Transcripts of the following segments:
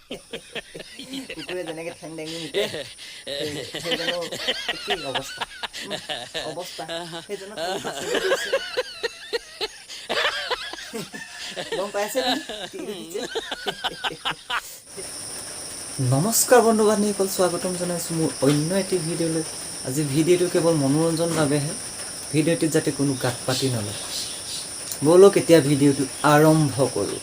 কুকুৰে যেনেকে ঠেং দাঙি মুতে সেইজনৰ কি অৱস্থা অৱস্থা সেইজনৰ খালি বাছেৰে গৈছে গম পাইছে নমস্কাৰ বন্ধু বান্ধৱীসকল স্বাগতম জনাইছোঁ মোৰ অন্য এটি ভিডিঅ'লৈ আজি ভিডিঅ'টো কেৱল মনোৰঞ্জন বাবেহে ভিডিঅ'টিত যাতে কোনো গাত পাতি নলয় বলক এতিয়া ভিডিঅ'টো আৰম্ভ কৰোঁ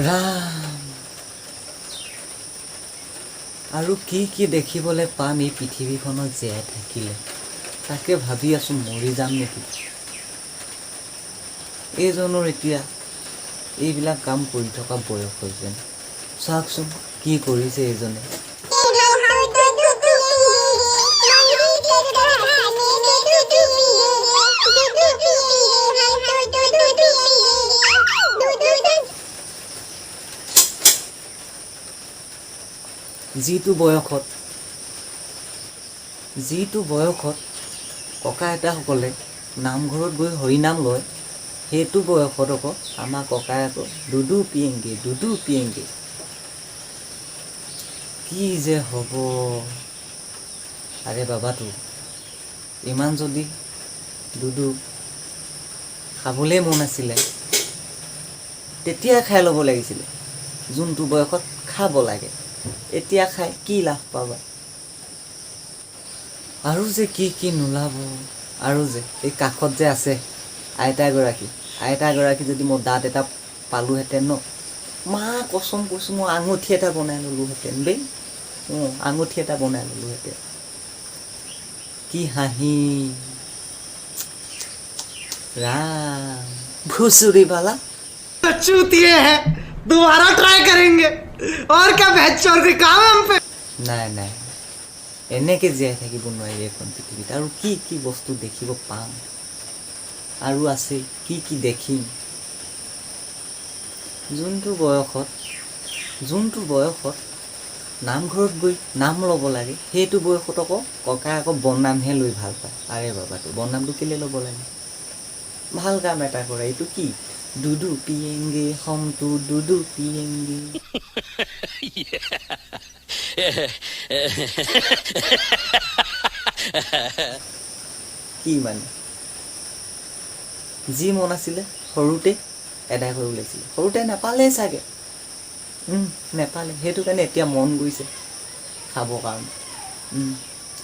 ৰাম আৰু কি দেখিবলৈ পাম এই পৃথিৱীখনত জীয়াই থাকিলে তাকে ভাবি আছোঁ মৰি যাম নেকি এইজনৰ এতিয়া এইবিলাক কাম কৰি থকা বয়স হৈছে চাওকচোন কি কৰিছে এইজনে যিটো বয়সত ককা আইতাসকলে নামঘৰত গৈ হৰিনাম লয় সেইটো বয়সত আকৌ আমাৰ ককাই আকৌ দুদু পিয়েংগে কি যে হ'ব আৰে বাবাটো ইমান যদি দুদু খাবলৈ মন আছিলে তেতিয়া খাই ল'ব লাগিছিলে যোনটো বয়সত খাব লাগে এতিয়া খাই কি লাভ পাবা আৰু যে কি নোলাব আৰু যে এই কাষত যে আছে আইতাগৰাকী যদি মোৰ দাঁত এটা পালোহেঁতেন ন মা কচম কৈছোঁ মই আঙুঠি এটা বনাই ল'লোহেঁতেন দেই আঙুঠি এটা বনাই ল'লোহেঁতেন কি হাঁহি राम भूसुरी वाला चूतिए हैं दोबारा ट्राई करेंगे और क्या बेहतर के काम है हम पे নাই এনেকৈ জীয়াই থাকিব নোৱাৰি এখন পৃথিৱীত আৰু কি বস্তু দেখিব পাম আৰু আছে কি দেখিম যোনটো বয়সত নামঘৰত গৈ নাম ল'ব লাগে সেইটো বয়সত আকৌ ককাই আকৌ বননামহে লৈ ভাল পায় আৰে বাবাটো বননামটো কেলৈ ল'ব লাগে ভাল কাম এটা কৰে এইটো কি দুদু পিয়েংগে হমটো দুদু পিয়েংগে কি মানে যি মন আছিলে সৰুতে এদাই হৈ ওলাইছিলে সৰুতে নাপালেই চাগে নেপালে সেইটো কাৰণে এতিয়া মন গৈছে খাবৰ কাৰণে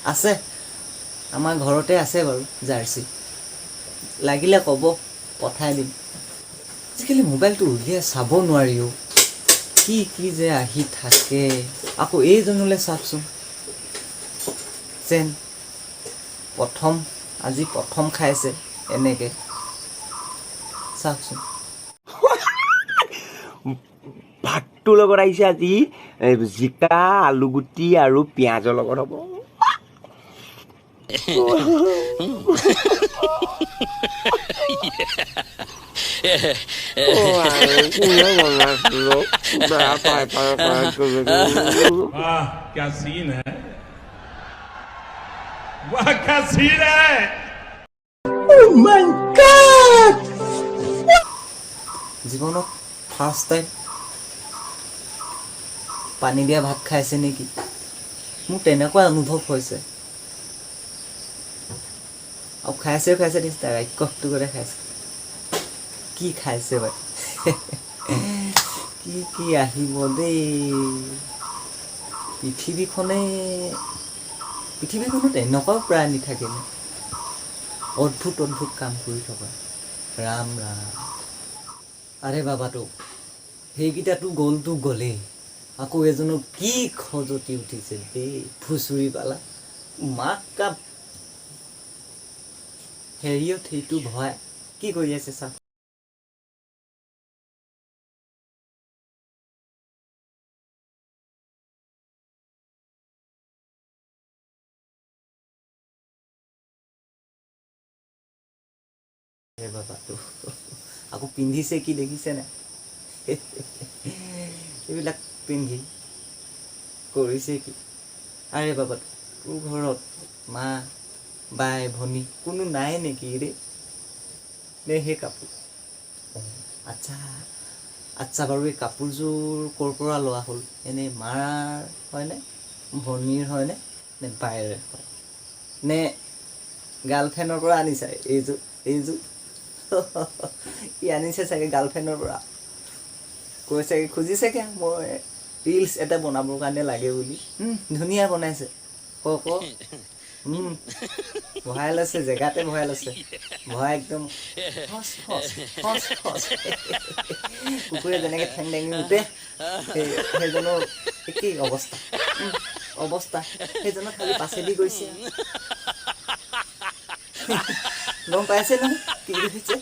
আছে আমাৰ ঘৰতে আছে বাৰু জাৰ্চি লাগিলে ক'ব পঠাই দিম আজিকালি মোবাইলটো উলিয়াই চাব নোৱাৰিও কি যে আহি থাকে আকৌ এইজনলৈ চাওকচোন যেন আজি প্ৰথম খাইছে এনেকৈ চাওকচোন ভাতটোৰ লগত আহিছে আজি জিকা আলুগুটি আৰু পিঁয়াজৰ লগত হ'ব क्या सीन है वाह क्या सीन है জীৱনত ফাৰ্ষ্ট টাইম পানী দিয়া ভাত খাইছে নেকি মোৰ তেনেকুৱা অনুভৱ হৈছে আৰু খাইছে নিচিনা ৰাক্ষসটো কৰি খাইছে কি খাইছে বাৰু কি আহিব দেই পৃথিৱীখনত এনেকুৱাও প্ৰাণী থাকেনে অদ্ভুত কাম কৰি থকা ৰাম আৰে বাবাটো সেইকেইটাতো গ'লেই আকৌ এজনৰ কি খজতি উঠিছে দেই ফুচুৰি পালা মাক কাপ হেৰিয়ত সেইটো ভয় কি কৰি আছে চাওক বাবাটো আকৌ পিন্ধিছে কি দেখিছে নাই এইবিলাক পিন্ধি কৰিছে কি আৰে বাবাটো তোৰ ঘৰত মা বাই ভনী কোনো নাই নেকি ৰে নে সেই কাপোৰ আচ্ছা আচ্ছা বাৰু এই কাপোৰযোৰ ক'ৰ পৰা লোৱা হ'ল এনেই মাৰ হয়নে ভনীৰ হয়নে নে বাইৰ হয় নে গাৰ্লফ্ৰেণ্ডৰ পৰা আনিছা এইযোৰ ই আনিছে চাগে গাৰ্লফ্ৰেণ্ডৰ পৰা কৈছে খুজিছেগে মই ৰিলছ এটা বনাবৰ কাৰণে লাগে বুলি ধুনীয়া বনাইছে ক ভৰাই লৈছে জেগাতে ভৰাই লৈছে ভৰাই একদম কুকুৰে যেনেকৈ ঠেং দাঙি উঠে সেইজনৰ একেই অৱস্থা সেইজনৰ খালি পাছেদি গৈছে গম পাইছে নহয় কি হৈছে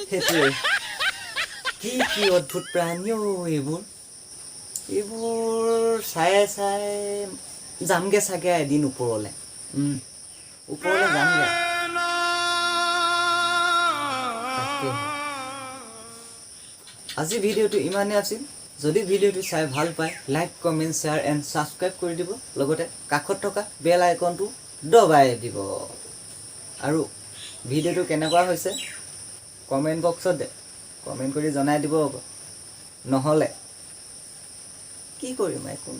সেইটোৱে কি অদ্ভুত প্ৰাণী এইবোৰ চাই যামগে চাগে এদিন ওপৰলৈ যামগে আজি ভিডিঅ'টো ইমানেই আছিল যদি ভিডিঅ'টো চাই ভাল পায় like comment share and subscribe কৰি দিব লগতে কাষত থকা বেল আইকনটো দবাই দিব আৰু ভিডিঅ'টো কেনেকুৱা হৈছে কমেণ্ট বক্সত কমেণ্ট কৰি জনাই দিব আকৌ নহ'লে কি কৰিম একো